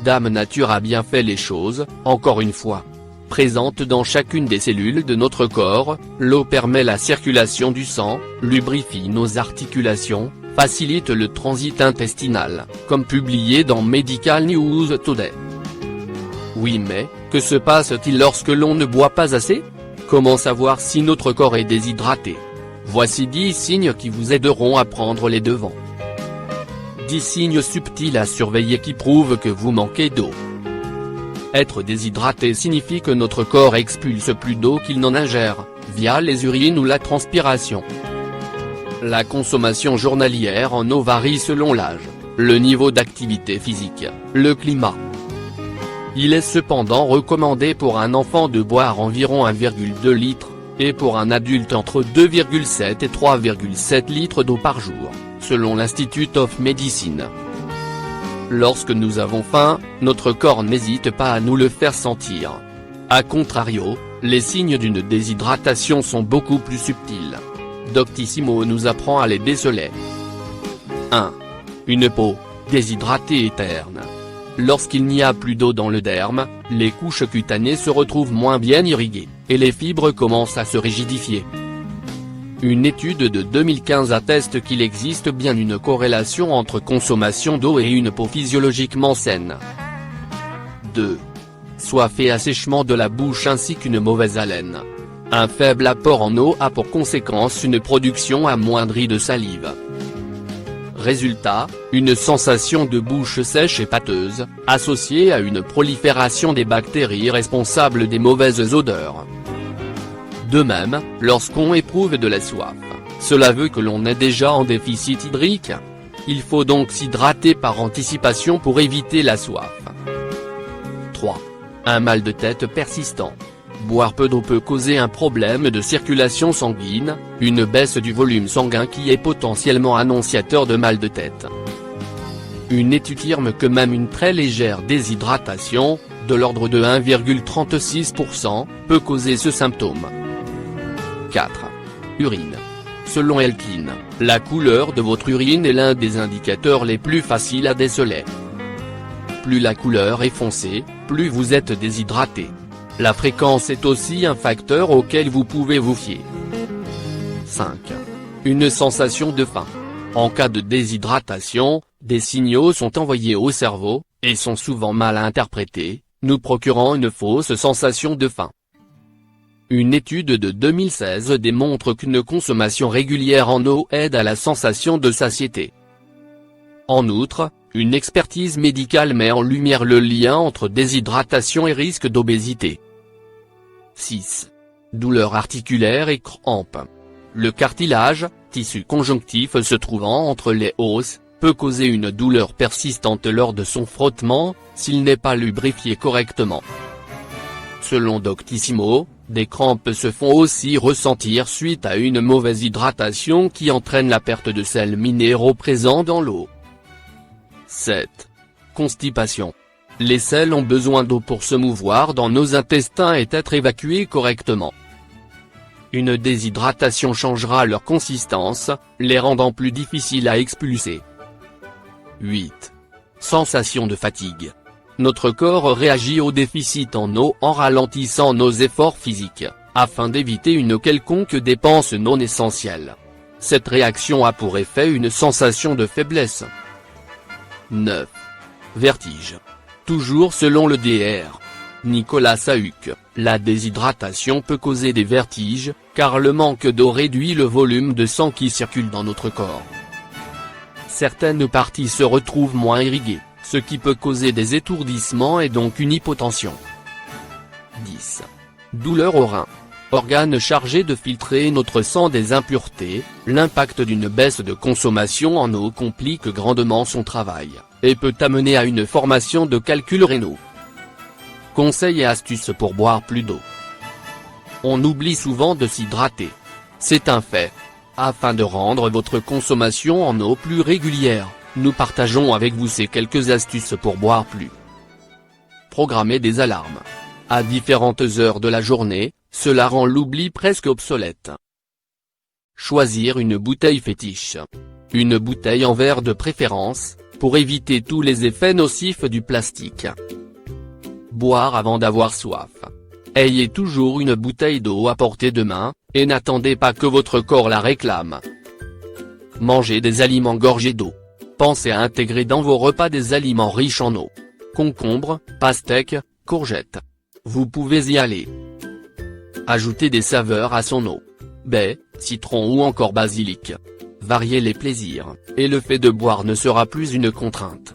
Dame Nature a bien fait les choses, encore une fois. Présente dans chacune des cellules de notre corps, l'eau permet la circulation du sang, lubrifie nos articulations, facilite le transit intestinal, comme publié dans Medical News Today. Oui, mais, que se passe-t-il lorsque l'on ne boit pas assez? Comment savoir si notre corps est déshydraté? Voici 10 signes qui vous aideront à prendre les devants. 10 signes subtils à surveiller qui prouvent que vous manquez d'eau. Être déshydraté signifie que notre corps expulse plus d'eau qu'il n'en ingère, via les urines ou la transpiration. La consommation journalière en eau varie selon l'âge, le niveau d'activité physique, le climat. Il est cependant recommandé pour un enfant de boire environ 1,2 litre, et pour un adulte entre 2,7 et 3,7 litres d'eau par jour, selon l'Institute of Medicine. Lorsque nous avons faim, notre corps n'hésite pas à nous le faire sentir. A contrario, les signes d'une déshydratation sont beaucoup plus subtils. Doctissimo nous apprend à les déceler. 1. Une peau déshydratée et terne. Lorsqu'il n'y a plus d'eau dans le derme, les couches cutanées se retrouvent moins bien irriguées, et les fibres commencent à se rigidifier. Une étude de 2015 atteste qu'il existe bien une corrélation entre consommation d'eau et une peau physiologiquement saine. 2. Soif et assèchement de la bouche ainsi qu'une mauvaise haleine. Un faible apport en eau a pour conséquence une production amoindrie de salive. Résultat, une sensation de bouche sèche et pâteuse, associée à une prolifération des bactéries responsables des mauvaises odeurs. De même, lorsqu'on éprouve de la soif, cela veut que l'on est déjà en déficit hydrique. Il faut donc s'hydrater par anticipation pour éviter la soif. 3. Un mal de tête persistant. Boire peu d'eau peut causer un problème de circulation sanguine, une baisse du volume sanguin qui est potentiellement annonciateur de mal de tête. Une étude affirme que même une très légère déshydratation, de l'ordre de 1,36%, peut causer ce symptôme. 4. Urine. Selon Elkin, la couleur de votre urine est l'un des indicateurs les plus faciles à déceler. Plus la couleur est foncée, plus vous êtes déshydraté. La fréquence est aussi un facteur auquel vous pouvez vous fier. 5. Une sensation de faim. En cas de déshydratation, des signaux sont envoyés au cerveau, et sont souvent mal interprétés, nous procurant une fausse sensation de faim. Une étude de 2016 démontre qu'une consommation régulière en eau aide à la sensation de satiété. En outre, une expertise médicale met en lumière le lien entre déshydratation et risque d'obésité. 6. Douleurs articulaires et crampes. Le cartilage, tissu conjonctif se trouvant entre les os, peut causer une douleur persistante lors de son frottement, s'il n'est pas lubrifié correctement. Selon Doctissimo, des crampes se font aussi ressentir suite à une mauvaise hydratation qui entraîne la perte de sels minéraux présents dans l'eau. 7. Constipation. Les sels ont besoin d'eau pour se mouvoir dans nos intestins et être évacués correctement. Une déshydratation changera leur consistance, les rendant plus difficiles à expulser. 8. Sensation de fatigue. Notre corps réagit au déficit en eau en ralentissant nos efforts physiques, afin d'éviter une quelconque dépense non essentielle. Cette réaction a pour effet une sensation de faiblesse. 9. Vertige. Toujours selon le Dr. Nicolas Sahuc, la déshydratation peut causer des vertiges, car le manque d'eau réduit le volume de sang qui circule dans notre corps. Certaines parties se retrouvent moins irriguées, ce qui peut causer des étourdissements et donc une hypotension. 10. Douleur au rein. Organe chargé de filtrer notre sang des impuretés, l'impact d'une baisse de consommation en eau complique grandement son travail, et peut amener à une formation de calculs rénaux. Conseils et astuces pour boire plus d'eau. On oublie souvent de s'hydrater. C'est un fait. Afin de rendre votre consommation en eau plus régulière, nous partageons avec vous ces quelques astuces pour boire plus. Programmer des alarmes. À différentes heures de la journée, cela rend l'oubli presque obsolète. Choisir une bouteille fétiche. Une bouteille en verre de préférence, pour éviter tous les effets nocifs du plastique. Boire avant d'avoir soif. Ayez toujours une bouteille d'eau à portée de main, et n'attendez pas que votre corps la réclame. Mangez des aliments gorgés d'eau. Pensez à intégrer dans vos repas des aliments riches en eau. Concombre, pastèque, courgettes. Vous pouvez y aller. Ajoutez des saveurs à son eau. Baie, citron ou encore basilic. Variez les plaisirs, et le fait de boire ne sera plus une contrainte.